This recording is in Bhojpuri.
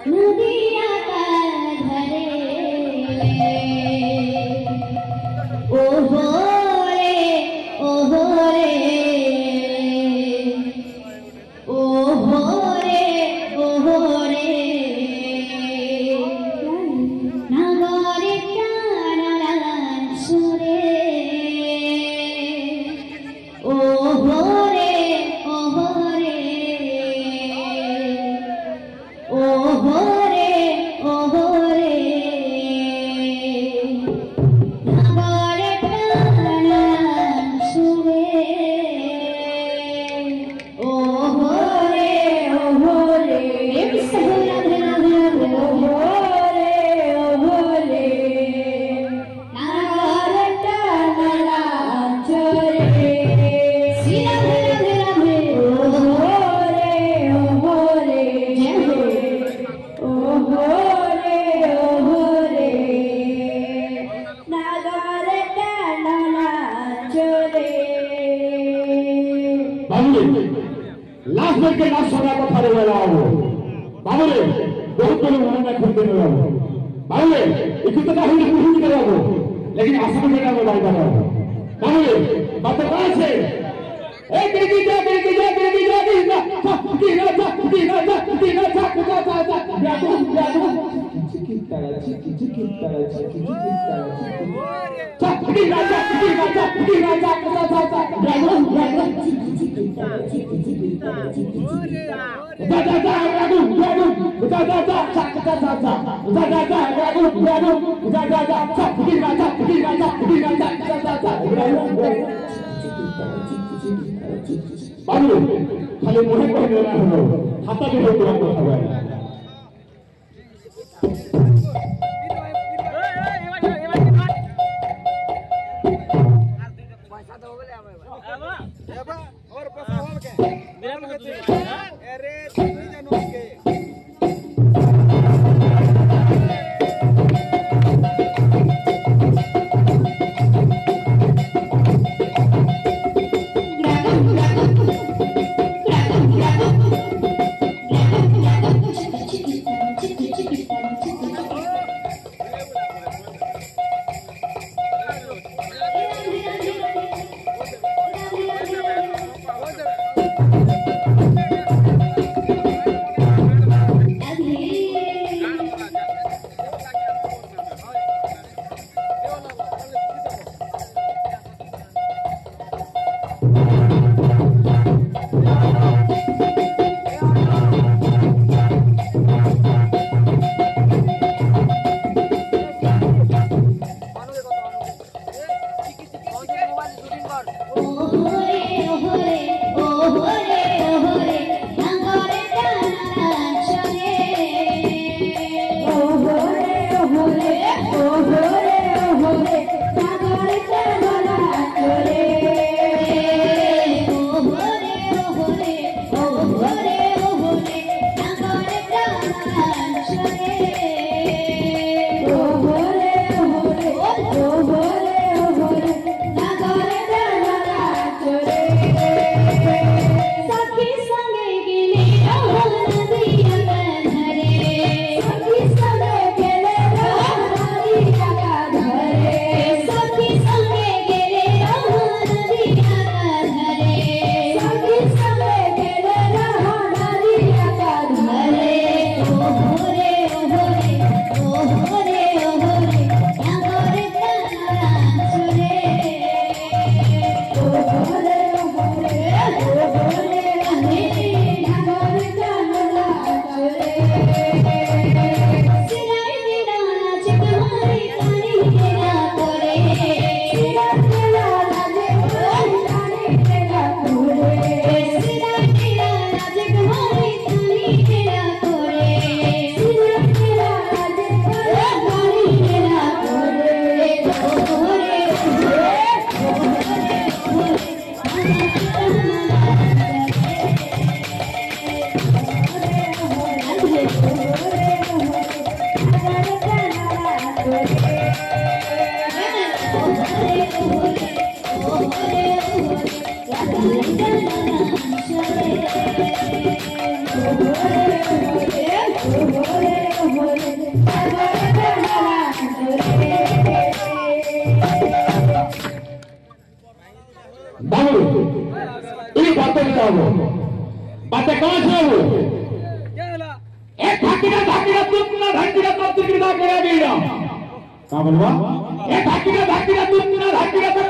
नदिया का धरे ओहो रे ओहो रे ओहो रे ओहो रे नगरे टाणला सुरे ओहो रे ओहो रे ओहो रे ओहो रे नगरे टाणला सुरे ओहो रे ओहो रे राधे राधे ओहो रे ओहो रे नगरे टाणला सुरे राधे राधे ओहो रे ओहो रे जय हो ओहो रे ओहो रे नगरे टाणला सुरे बाबू लास्ट में के लास्ट समय को खड़े हुए आओ बाबू रे बहुत लोग मन में खुद देने आओ बाबू रे इतना तो हम कुछ नहीं करेंगे लेकिन आसान में ना बोला जाएगा बाबू रे बतवा से ए गिरगी जा गिरगी जा गिरगी जा गिरगी जा गिरगी जा गिरगी जा गिरगी जा जादू जादू चिकी तारा चिकी चिकी तारा चिकी चिकी तारा चिकी गिरगी जा गिरगी जा गिरगी जा जादू जादू चिकी चिकी तारा चिकी चिकी तारा चिकी चिकी जादू जादू जादू जादू बाबू खाली मुहे कहने ना हो हाथ भी हो तुरंत हो गया पैसा दो बोले अब और पैसा हो के अरे तुम जानो के Gracias. बातें बताओ बातें कौन से हो क्या हला एक धाकीरा तुमना धाकीरा तब तिकड़ा केड़ा बीड़ा का बोलवा एक धाकीरा तुमना धाकीरा तब